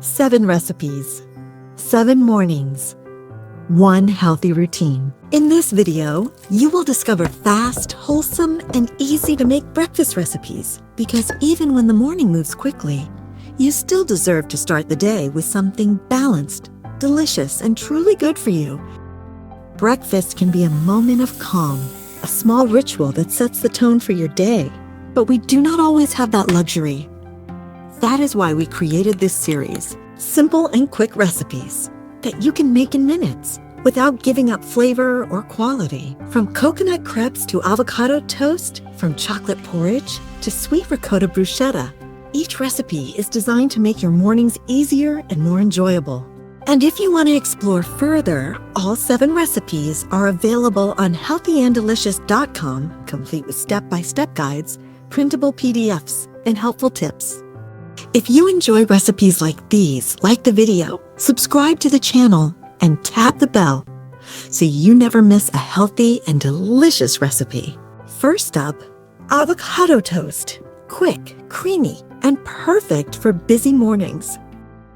7 recipes, 7 mornings, 1 healthy routine. In this video, you will discover fast, wholesome, and easy to make breakfast recipes, because even when the morning moves quickly, you still deserve to start the day with something balanced, delicious, and truly good for you. Breakfast can be a moment of calm, a small ritual that sets the tone for your day, but we do not always have that luxury. That is why we created this series, simple and quick recipes that you can make in minutes without giving up flavor or quality. From coconut crêpes to avocado toast, from chocolate porridge to sweet ricotta bruschetta, each recipe is designed to make your mornings easier and more enjoyable. And if you want to explore further, all 7 recipes are available on healthyandelicious.com, complete with step-by-step guides, printable PDFs, and helpful tips. If you enjoy recipes like these, like the video, subscribe to the channel and tap the bell so you never miss a healthy and delicious recipe. First up, avocado toast. Quick, creamy, and perfect for busy mornings.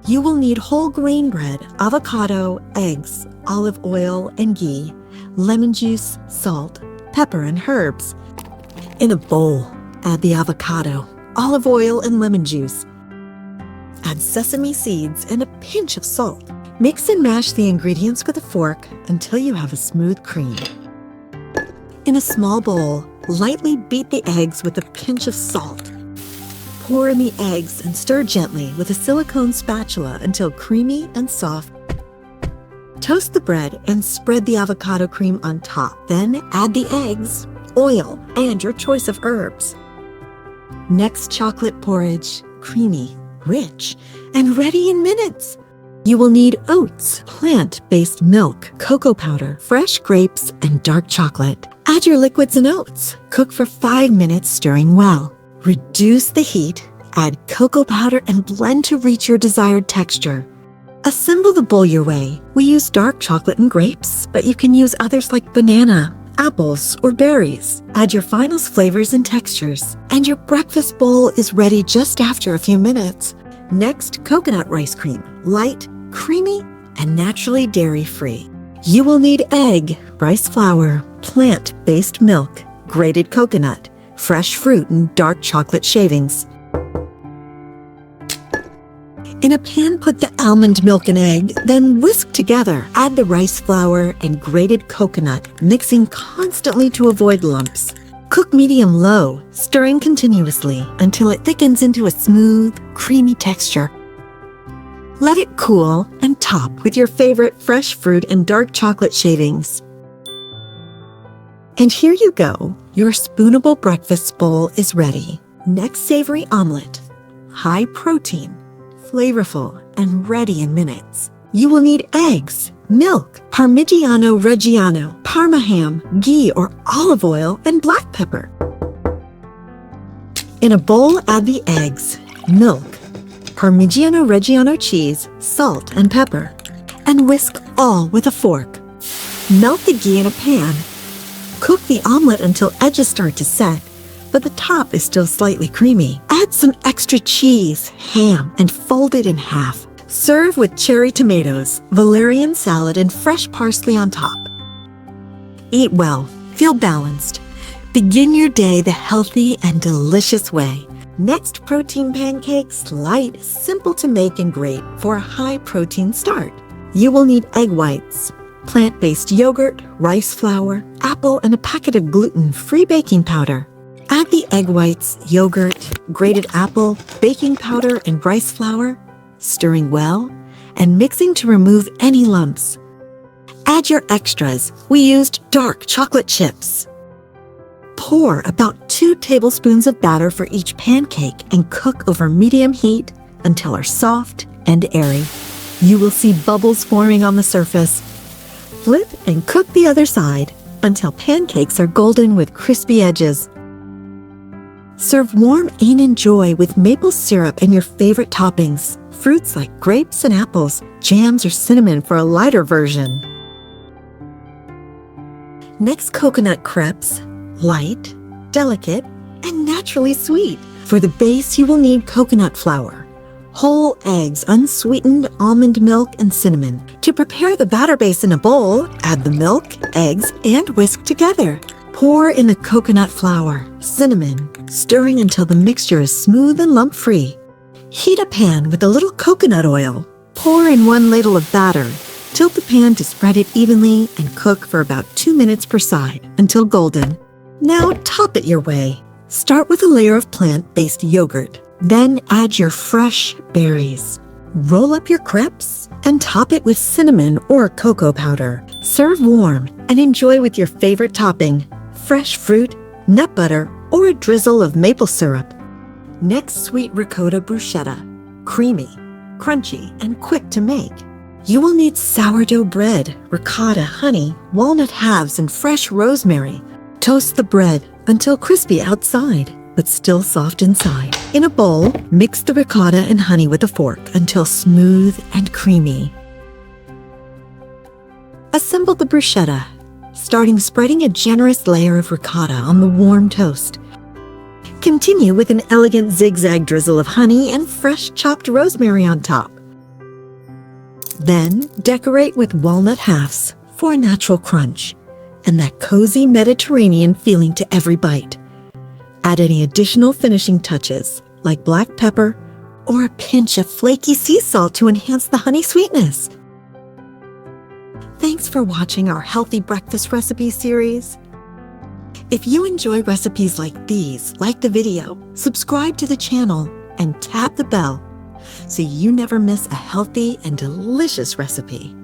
You will need whole grain bread, avocado, eggs, olive oil and ghee, lemon juice, salt, pepper, and herbs. In a bowl, add the avocado, olive oil, and lemon juice. Add sesame seeds and a pinch of salt. Mix and mash the ingredients with a fork until you have a smooth cream. In a small bowl, lightly beat the eggs with a pinch of salt. Pour in the eggs and stir gently with a silicone spatula until creamy and soft. Toast the bread and spread the avocado cream on top. Then add the eggs, oil, and your choice of herbs. Next, chocolate porridge, creamy, rich, and ready in minutes. You will need oats, plant-based milk, cocoa powder, fresh grapes, and dark chocolate. Add your liquids and oats. Cook for 5 minutes, stirring well. Reduce the heat, add cocoa powder, and blend to reach your desired texture. Assemble the bowl your way. We use dark chocolate and grapes, but you can use others like banana, apples, or berries. Add your final flavors and textures, and your breakfast bowl is ready just after a few minutes. Next, coconut rice cream. Light, creamy, and naturally dairy-free. You will need egg, rice flour, plant-based milk, grated coconut, fresh fruit, and dark chocolate shavings. In a pan, put the almond milk and egg, then whisk together. Add the rice flour and grated coconut, mixing constantly to avoid lumps. Cook medium-low, stirring continuously until it thickens into a smooth, creamy texture. Let it cool and top with your favorite fresh fruit and dark chocolate shavings. And here you go. Your spoonable breakfast bowl is ready. Next, savory omelette. High protein, flavorful, and ready in minutes. You will need eggs, milk, Parmigiano Reggiano, Parma ham, ghee or olive oil, and black pepper. In a bowl, add the eggs, milk, Parmigiano Reggiano cheese, salt, and pepper, and whisk all with a fork. Melt the ghee in a pan. Cook the omelet until edges start to set, but the top is still slightly creamy. Add some extra cheese, ham, and fold it in half. Serve with cherry tomatoes, valerian salad, and fresh parsley on top. Eat well, feel balanced. Begin your day the healthy and delicious way. Next, protein pancakes, light, simple to make, and great for a high-protein start. You will need egg whites, plant-based yogurt, rice flour, apple, and a packet of gluten-free baking powder. Add the egg whites, yogurt, grated apple, baking powder, and rice flour, stirring well, and mixing to remove any lumps. Add your extras. We used dark chocolate chips. Pour about 2 tablespoons of batter for each pancake and cook over medium heat until are soft and airy. You will see bubbles forming on the surface. Flip and cook the other side until pancakes are golden with crispy edges. Serve warm and enjoy with maple syrup and your favorite toppings, fruits like grapes and apples, jams, or cinnamon for a lighter version. Next, coconut crêpes, light, delicate, and naturally sweet. For the base, you will need coconut flour, whole eggs, unsweetened almond milk, and cinnamon. To prepare the batter base in a bowl, add the milk, eggs, and whisk together. Pour in the coconut flour, cinnamon, stirring until the mixture is smooth and lump-free. Heat a pan with a little coconut oil. Pour in 1 ladle of batter. Tilt the pan to spread it evenly and cook for about 2 minutes per side until golden. Now top it your way. Start with a layer of plant-based yogurt. Then add your fresh berries. Roll up your crêpes and top it with cinnamon or cocoa powder. Serve warm and enjoy with your favorite topping, fresh fruit, nut butter, or a drizzle of maple syrup. Next, sweet ricotta bruschetta. Creamy, crunchy, and quick to make. You will need sourdough bread, ricotta, honey, walnut halves, and fresh rosemary. Toast the bread until crispy outside, but still soft inside. In a bowl, mix the ricotta and honey with a fork until smooth and creamy. Assemble the bruschetta, starting spreading a generous layer of ricotta on the warm toast. Continue with an elegant zigzag drizzle of honey and fresh chopped rosemary on top. Then decorate with walnut halves for a natural crunch and that cozy Mediterranean feeling to every bite. Add any additional finishing touches like black pepper or a pinch of flaky sea salt to enhance the honey sweetness. Thanks for watching our healthy breakfast recipe series. If you enjoy recipes like these, like the video, subscribe to the channel and tap the bell so you never miss a healthy and delicious recipe.